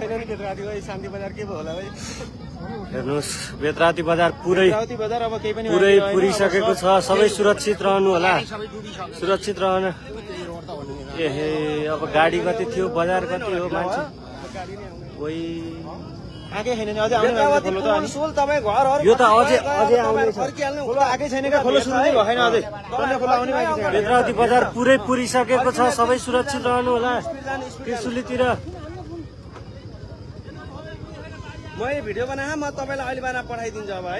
छैन नि बेतराती भाइ शान्ति बजार के भयो होला भाइ हेर्नुहोस् बेतराती बजार पुरै बजार अब केही पनि पुरै पुरिसकेको छ सबै सुरक्षित रहनु होला सुरक्षित रहन एहे अब गाडी कति थियो बजार कति हो मान्छे कोही आकै छैन नि अझै आउने खोलो त अनि सोल तपाईँ घरहरु यो त अझै आउने छ खोलो आकै छैन के खोलो सुरु नै भएन अझै तन्ने खोलो आउने बाँकी छ बेतराती बजार पुरै पुरिसकेको छ सबै सुरक्षित रहनु होला त्रिशुलीतिर मैले भिडियो बनाए म तपाईलाई अहिले बना पठाइदिन्छु अब है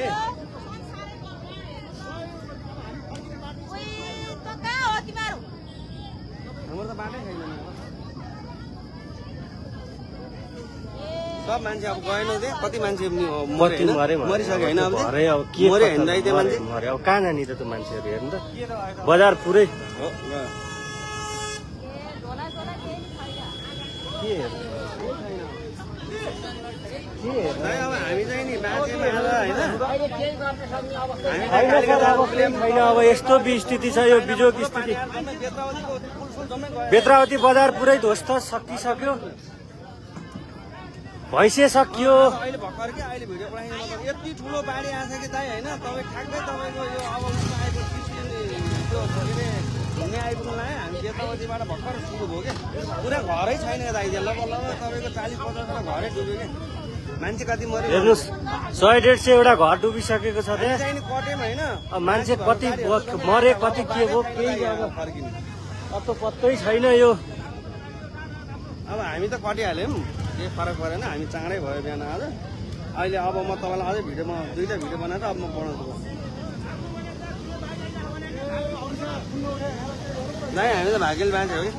हाम्रो त बाटै छैन सब मान्छे अब गएन त्यहाँ कति मान्छे मरिसक्यो होइन अब मरे होइन त्यो मान्छे अब कहाँ जाने त त्यो मान्छेहरू हेर्नु त बजार पुरै हो अब हामी चाहिँ नि बाँचेमा होइन अब यस्तो स्थिति छ यो बिजोग स्थिति बेतरावती बजार पुरै ध्वस्त सकिसक्यो भैँसे सकियो अहिले भर्खर के अहिले भिडियो पठाइदिनु यति ठुलो बाढी आएछ कि दाइ होइन तपाईँ ठ्याक्कै तपाईँको यो अब घुम्ने आइपुग्नु लाग्यो हामी बेतरावतीबाट भर्खर सुरु भयो क्या पुरा घरै छैन दाइ लगभग तपाईँको 40-50 घरै डुब्यो क्या मान्छे कति मऱ्यो हेर्नुहोस् 100-150 एउटा घर डुबिसकेको छ त्यहाँ चाहिँ कटेम होइन मान्छे कति मरे कति के भयो केही फर्किनु अब त पत्तै छैन यो अब हामी त कटिहाल्यौँ केही फरक परेन हामी चाँडै भयो बिहान आज अहिले अब म तपाईँलाई अझै भिडियोमा 2टा भिडियो बनाएर अब म बनाउँछु नै हामी त भाग्यले बाँच्यो हो कि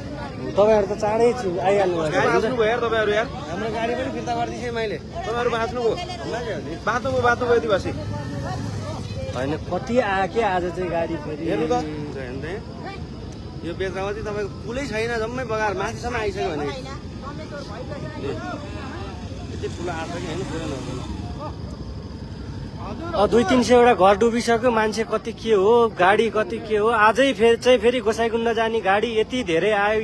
तपाईँहरू त चाँडै आइहाल्नु बाँच्नु भयो यार तपाईँहरू यार हाम्रो गाडी पनि फिर्ता गरिदिएँ मैले तपाईँहरू बाँच्नुभयो बाँच्नुभयो यति बसी होइन कति आयो के आज चाहिँ गाडी फेरि हेर्नु त यो बेतरावती तपाईँको पुलै छैन जम्मै बगाएर माथिसम्म आइसक्यो भने यति ठुलो आएको कि होइन पुरै नहुँदैन 200-300 एउटा घर डुबिसक्यो मान्छे कति के हो गाडी कति के हो आजै फेरि गोसाइकुण्ड जाने गाडी यति धेरै आयो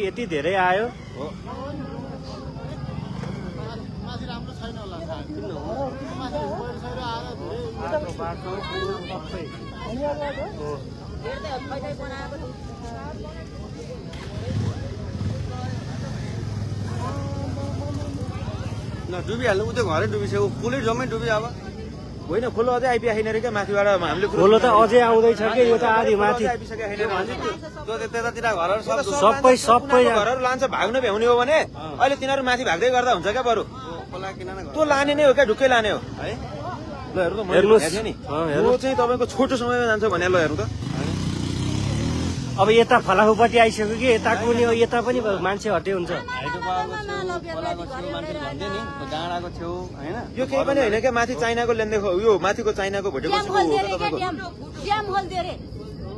न डुबिहाल्नु उ त घरै डुबिसक्यो पुलै जम्मै डुब्यो अब होइन खोलो अझै आइपुगेको छैन रे क्या माथिबाट हामीले खोलो त अझै आउँदैछ कि यो त आधी माथि त्यतातिर घरहरू सबै घरहरू लान्छ भाग्नु भ्याउने हो भने अहिले तिनीहरू माथि भाग्दै गर्दा हुन्छ क्या बरु त्यो लाने नै हो क्या ढुक्कै लाने हो है ल हेर्नु त नि यो चाहिँ तपाईँको छोटो समयमा जान्छ भने ल हेर्नु त अब यता फलाफुपट्टि आइसक्यो कि यताको नि यता पनि मान्छे हटे हुन्छ डाँडाको छेउ होइन यो केही पनि होइन क्या माथि चाइनाको लेन्दै यो माथिको चाइनाको भोटेको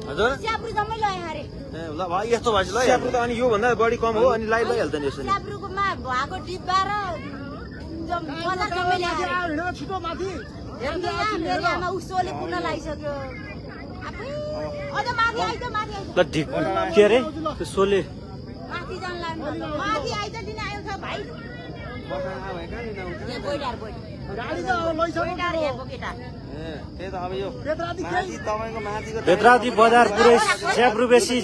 हजुर ल यस्तो भएपछि ल स्याब्रु त अनि योभन्दा बढी कम हो अनि लैहाल्छ नि यसो ल के अरे त्यो सोले बेतराती बजार पुरै स्याब्रु बेसी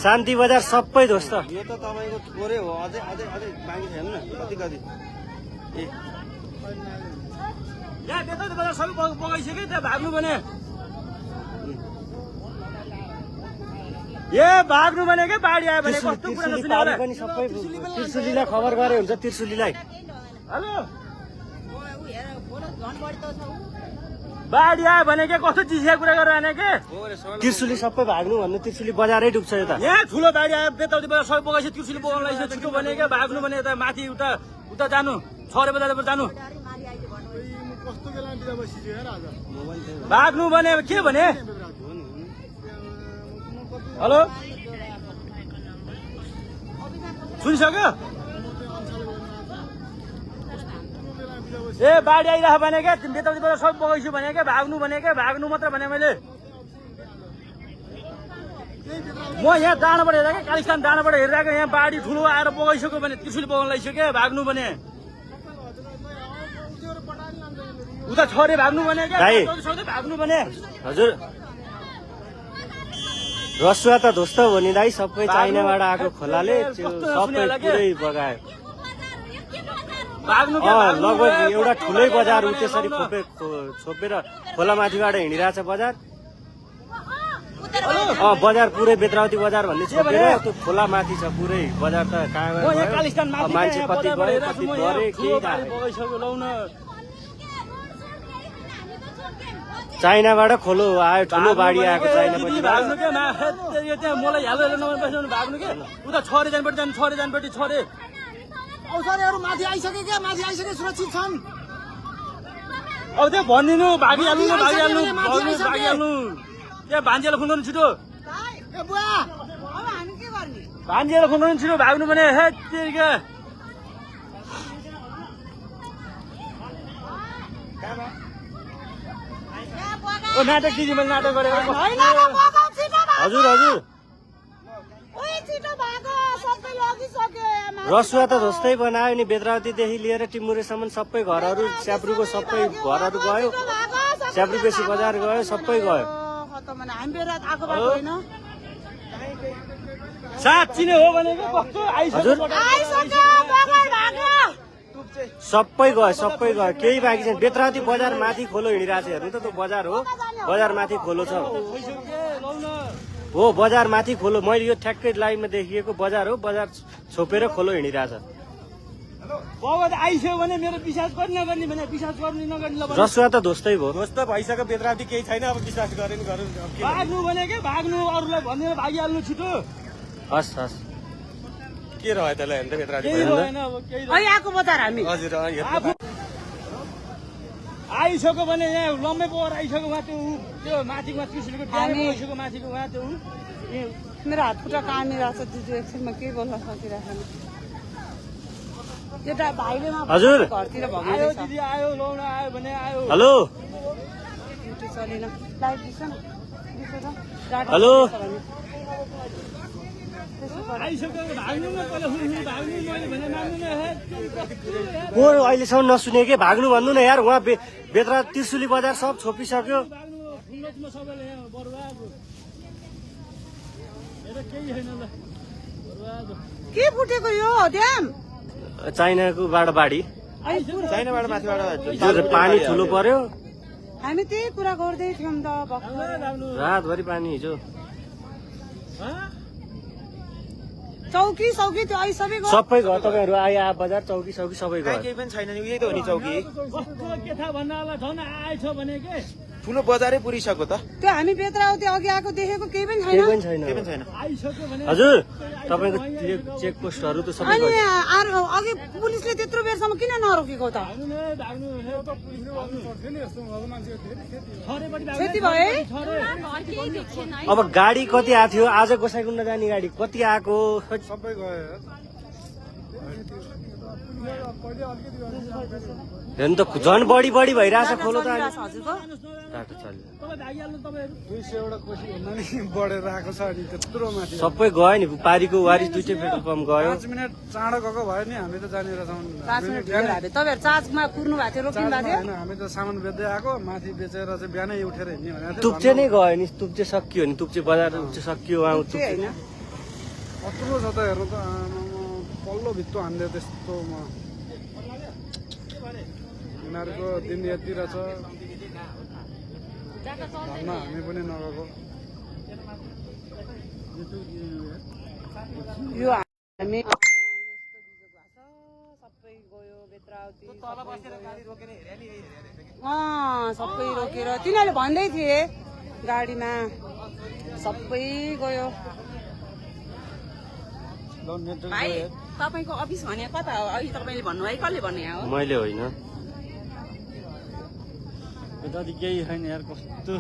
शान्ति बजार सबै ध्वस्त यो त तपाईँको थोरै हो अझै बाँकी छैन न कति बेतराती बजार सबै बगाइसक्यो त्यहाँ भाग्नु भने भाग्नु भने के बाढी आयो भने कस्तो कुरा सुनाउला पनि सबै त्रिशुलीलाई खबर गरे हुन्छ त्रिशुलीलाई हेलो बाढी आयो भने के कस्तो चिसिया कुरा गरेर आने के त्रिशुली सबै भाग्नु भन्नु त्रिशुली बजारै डुब्छ यता यहाँ ठुलो बाढी आयो बेतराती बजार सबै बगाइसक्यो त्रिशुली बगाउन लागिसक्यो छिटो भने के भाग्नु भने यता माथि उता जानु 6 बजार जानु भाग्नु भने के भने हेलो सुनिसक्यो बाढी आइरह भने क्या बेतरातीबाट सब बगाइछु भने क्या भाग्नु मात्र भने मैले म यहाँ डाँडाबाट हेर्दा कालिस्तान डाँडाबाट हेरिरहेको यहाँ बाढी ठुलो आएर बगाइसक्यो भने त्रिशुली बगाउन लागिसक्यो भाग्नु भने उता छोरे भाग्नु भने क्या दाइ। भाग्नु भने हजुर रसुवा त ध्वस्त हो नि दाइ सबै चाइनाबाट आएको खोलाले त्यो सबै पुरै बगायो भाग्नु लगभग एउटा ठुलै बजार उ त्यसरी छोपेर खोलामाथिबाट हिँडिरहेछ बजार बजार पुरै बेत्रावती बजार भन्ने छोपेर त्यो खोलामाथि छ पुरै बजार त कहाँ गयो मान्छे कति गयो कति गरे केही थाहा छैन। चाइनाबाट खोलो आयो ठुलो बाढी आएको चाइनापट्टि भाग्नु क्या त्यहाँ मलाई हालो नम्बर पैसा भाग्नु क्या उता छोरे जानपट्टि जानु छोरे जानपट्टि छोरे औषधिहरू माथि आइसके क्या माथि आइसके सुरक्षित छन् अब त्यो भनिदिनु भागिहाल्नु भागिहाल्नु भागिहाल्नु त्यहाँ भान्जेलाई खुन्नु छिटो ए बुवा अब हामी के गर्ने भान्जेलाई खुन्नु छिटो भाग्नु भने हे क्या ओ नाटक दिदी मैले नाटक गरेको होइन र बगा छिटो भाग हजुर हजुर ओइ छिटो भाग सबै लगिसक्यो रसुवा त जस्तै बनायो नि बेत्रावतीदेखि लिएर टिमुरेसम्म सबै घरहरू च्याप्रुको सबै घरहरू गयो च्याप्रु बेसी बजार गयो सबै गयो खतम हामी बेरात आएको बाटो होइन साँच्ची नै हो भनेको कस्तो हजुर आइसक्यो बगा भाग सबै गयो केही बाँकी छैन बेत्रावती बजार माथि खोलो हिँडिरहेको छ हेर्नु त त्यो बजार हो बजार माथि खोलो छ हो बजार माथि खोलो मैले यो ठ्याक्कै लाइनमा देखिएको बजार हो बजार छोपेर खोलो हिँडिरहेछ बाबा आइसक्यो भने मेरो विश्वास गर्ने नगर्ने भने विश्वास गर्ने नगर्ने रसुवा त ध्वस्तै भयो ध्वस्त भइसक्यो बेत्रावती केही छैन अब विश्वास गरेन गरौँ भाग्नु भने के भाग्नु अरूलाई भनेर भागिहाल्नु छिटो हस् हस् के रह्यो त्यसलाई हेर्नु त बेत्रावती केही रहेन अब केही अहिले आएको बजार हामी हजुर आइसक्यो भने यहाँ लम्बे पोवर आइसक्यो उहाँ त्यो माथिको कृष्णको आइसक्यो माथिको उहाँ त्यो मेरो हात खुट्टा कामिरहेको छ दिदी एकछिनमा के बोल्न सकिरहेको एउटा भाइले हजुर घरतिर आयो भगाइदिन्छ दिदी आयो लाउन आयो भने आयो हेलो ड्युटी चलेन लाइट दिन्छ न दिन्छ त डाटा हेलो। दिन्छ भने। त्यसो गर। आइसक्यो भाग्नु न पहिला हुनु भाग्नु मैले भने मान्नु न हे को अहिलेसम्म नसुने के भाग्नु भन्नु न यार उहाँ बेत्रा त्रिशुली बजार सब छोपिसक्यो भाग्नु फुल्लोमा सबैले यहाँ बर्बाद एउटा केही छैन ल बर्बाद के फुटेको यो ड्याम चाइनाको बाढी चाइनाबाट माथिबाट हिजो पानी ठुलो पर्यो हामी त्यही कुरा गर्दै थियौँ त भर्खर भाग्नु रातभरि पानी हिजो चौकी सौकी त्यो अहिले सबै गयो। सबै घर तपाईँहरू आयो आ बजार चौकी सबै कहीँ गयो केही पनि छैन नि यही त हो नि चौकी कस्तो के थाहा भन्नलाई झन् आएछ भने के ठुलो बजारै पुरिसक्यो त त्यो हामी बेत्रावती अघि आएको देखेको केही पनि केही छैन पनि छैन केही पनि छैन आइसक्यो भने हजुर तपाईँको चेक पोस्टहरू त सबै अनि गयो अघि पुलिसले त्यत्रो बेरसम्म किन नरोकेको त भाग्नु नै भाग्नु हे त पुलिसले भन्नु पर्थ्यो नि यस्तो अब मान्छे छरेपट्टि क्षति भयो है छरे अब गाडी कति आएको थियो आज गोसाइकुण्ड जाने गाडी कति आएको सबै गयो हेर्नु त झन् बढी भइरहेछ खोलो त अहिले। हजुरको टाटो चल्यो तपाईँ भागिहाल्नु तपाईँहरू 200 वटा कोसी भन्दा नि बढेर आएको छ अनि त्यत्रो माथि सबै गयो नि पारीको वारी दुइटै पेट्रोल पम्प गयो 5 मिनट चाँडो गएको भयो नि हामी त जानेर छौँ 5 मिनट ढिलो भएको थियो तपाईँहरू चार्जमा कुर्नु भएको थियो रोकिनु भएको थियो होइन हामी त सामान बेच्दै आएको माथि बेचेर चाहिँ बिहानै उठेर हिँड्ने भनेको थियो तुप्चे नै गयो नि तुप्चे सकियो नि तुप्चे बजार तुप्चे सकियो उहाँ त्यो होइन कत्रो छ त हेर्नु त आमामा, पल्लो भित्तो हान्दियो त्यस्तोमा यिनीहरूको दिन यतिर छ धर्म हामी पनि नगएको यो हामी यस्तो बिजोग भएको छ सबै गयो बेत्रावती सबै रोकेर तिनीहरूले भन्दै थिए गाडीमा सबै गयो भाइ तपाईँको अफिस भने कता हो अहिले तपाईँले भन्नुभयो कसले भन्ने हो मैले होइन यता केही छैन यार कस्तो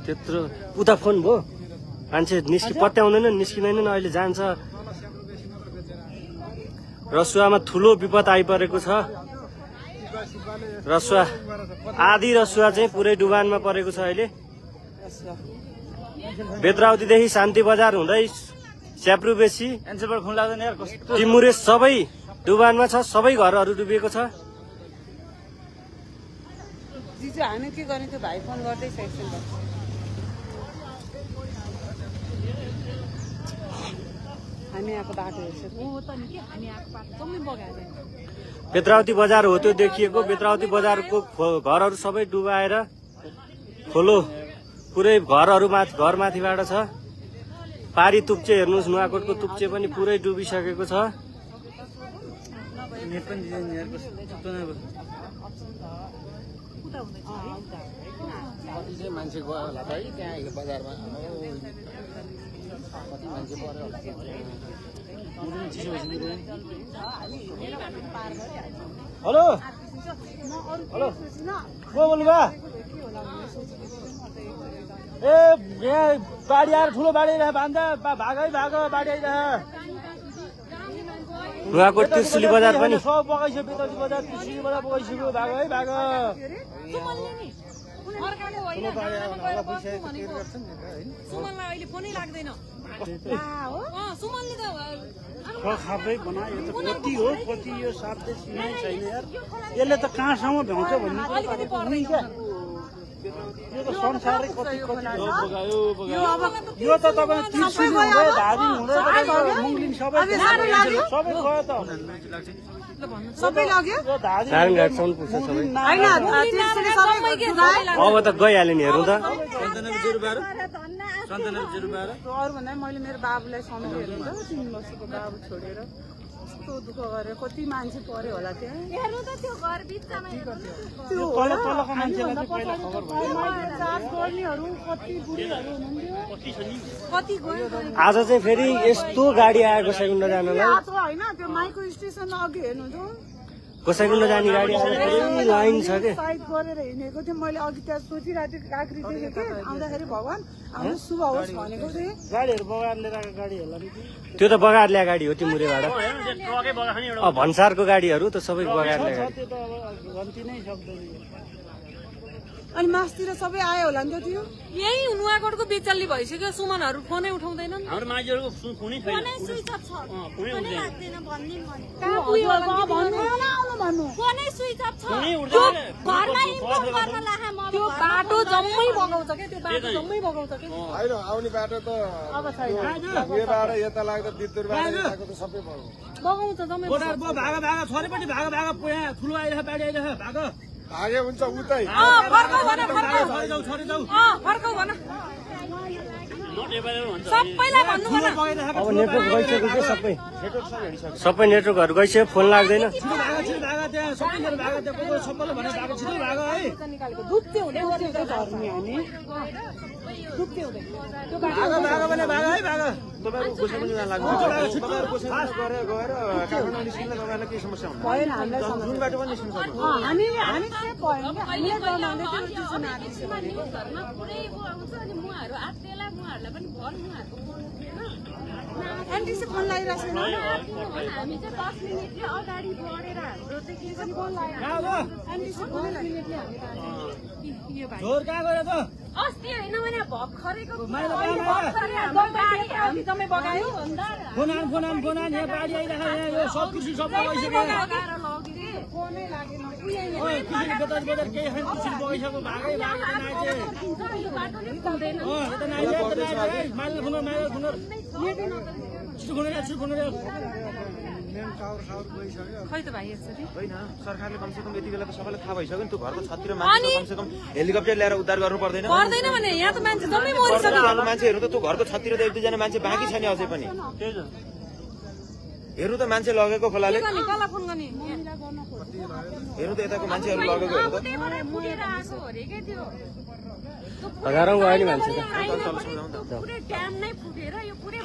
त्यत्रो उता फोन भयो मान्छे पत्याउँदैन निस्किँदैनन् अहिले जान्छ रसुवामा ठुलो विपद आइपरेको छ रसुवा आधी रसुवा चाहिँ पुरै डुबानमा परेको छ अहिले बेत्रावतीदेखि शान्ति बजार हुँदै च्याप्रु बेसी एन्सरबाट खुन लाग्दैन यार कस्तो टिमुरे सबै डुबानमा छ सबै घरहरू डुबेको छ त्यो हामी के गर्ने त्यो भाइ फोन गर्दैछ एकछिन बस हामी आएको बाटो हेर्छ बेत्रावती बजार हो त्यो देखिएको बेत्रावती बजारको घरहरू सबै डुबाएर खोलो पुरै घरमाथिबाट छ पारी तुप्चे हेर्नुहोस् नुवाकोटको तुप्चे पनि पुरै डुबिसकेको छ मान्छे गयो होला त है त्यहाँ बजारमा कति मान्छे पर्यो हेलो हेलो को बोल्नुभयो ए यहाँ बाढी आएर ठुलो बाढी आइरह भान्दा भागै भाग बाढी आइरह नुवाकोट त्रिशुली बजार पनि सब बगाइसक्यो बेतौती बजार त्रिशुली बजार बगाइसक्यो भाग है भाग सुमनलाई अहिले फोनै लाग्दैन सुमनले त खाँदै बनायो त कति हो कति यो साध्य सीमै छैन यार यसले त कहाँसम्म भ्याउँछ भन्ने यो त संसारै कति यो त तपाईँ त्रिशुली हुँदै धादिङ हुँदै मुङ्लिङ सबै गयो त सबै लग्यो नारायणघाटसम्म पुग्छ सबै अब त गइहाल्यो नि हेर्नु त अरू भन्दा मैले मेरो बाबुलाई समेत हेर्नु त 3 वर्षको बाबु छोडेर कस्तो दुःख गरेर कति मान्छे पर्यो होला त्यहाँ हेर्नु त त्यो घर बिचमा त्यो तलको मान्छेलाई चाहिँ पहिला खबर चाप गर्नेहरू कति बुढीहरू हुनुहुन्थ्यो कति गयो आज चाहिँ फेरि यस्तो गाडी आयो गोसाइकुण्ड जानलाई यात्रा होइन त्यो माइक्रो स्टेसन अघि हेर्नु त गोसाइकुण्ड जाने गाडी आज फेरि लाइन छ के साइड गरेर हिँडेको थिएँ मैले अघि त्यहाँ सोचिरहेको थिएँ काँक्री देखेँ कि आउँदाखेरि भगवान् हाम्रो शुभ होस् भनेको थिएँ गाडीहरू बगाएर लिएर आएको गाडी होला नि त्यो त बगाएर ल्याएको गाडी हो टिमुरेबाट भन्सारको गाडीहरू त सबै बगाएर ल्याएको गाडी त्यो त अब गन्ती नै सक्दैन अनि मासतिर सबै आयो होला नि त त्यो यही नुवाकोटको बेचल्ली भइसक्यो सुमनहरू फोनै उठाउँदैनन् हाम्रो मान्छेहरूको फोनै छैन स्विच अफ छ फोनै लाग्दैन भन्ने कहाँ पुग्यो होला भन्नु न आउनु भन्नु फोनै स्विच अफ छ त्यो घरमा इन्फर्म गर्न लाहा म त्यो बाटो जम्मै बगाउँछ के त्यो बाटो जम्मै बगाउँछ के होइन आउने बाटो त अब छैन यबाट यता लाग्दा बिर्तुरबाट यताको त सबै बगाउँछ जम्मै भागा भागा छोरेपट्टि भागा भागा यहाँ ठुलो आइरह बाढी आइरह भाग भागे हुन्छ उतै फर्काउ भन फर्काउ छोरी जाऊ फर्काउ भन सबैलाई भन्नु भन अब नेटवर्क गइसक्यो कि सबै नेटवर्कहरू गइसक्यो फोन लाग्दैन छिटो भागा त्यहाँ सबैजना भागा त्यहाँ कोही सबैले भने भागा छिटो भागा है दुप्ते हुँदै झर्ने हामी दुप्ते हुँदै त्यो भागा भने भागा है भागा तपाईँहरू गोसाइकुण्ड जान लाग्नु तपाईँहरू गोसाइकुण्ड गएर काठमाडौँ निस्किँदा तपाईँहरूलाई केही समस्या हुन्छ भएन हामीलाई जुन बाटो पनि निस्किनु सक्नु हामी चाहिँ भएन कि हामीले गर्न आउँदै त्यो ट्युसन आएको घरमा पुरै आउँछ अनि मुहाहरू आत्तेला मुहाहरूलाई पनि भर मुहाहरूको फोन थिएन एनटिसी फोन लगाइरहेको छैन हामी चाहिँ 10 मिनेटले अगाडि बढेर हाम्रो चाहिँ के पनि फोन एनटिसी फोनै लगाइरहेको यो भाइ झोर कहाँ गयो त अस्ति होइन भने भर्खरैको हामी जम्मै बगायो फोन आन यहाँ बाढी आइरहेको यहाँ यो सब कृषि सब बगाइसक्यो फोनै लागेन कृषि बेताज बजार केही छैन कृषि बगाइसक्यो भागै यता नाइजे माइल खुनर छिटो खुनेर खै त भाइ यसरी होइन सरकारले कमसेकम यति बेला त सबैलाई थाहा भइसक्यो नि त्यो घरको छततिर मान्छे कमसेकम हेलिकप्टर ल्याएर उद्धार गर्नु पर्दैन भने यहाँ त मान्छे जम्मै मरिसक्यो मान्छेहरू त त्यो घरको छततिर त 1-2 जना मान्छे बाँकी छैन अझै पनि हेर्नु त मान्छे लगेको खोलाले कसलाई फोन गर्ने हेर्नु त यताको मान्छेहरू लगेको हेर्नु त पुगेर आएको अरे के त्यो हजारौँ गयो नि मान्छे त पुरै ड्याम नै फुटेर यो पुरै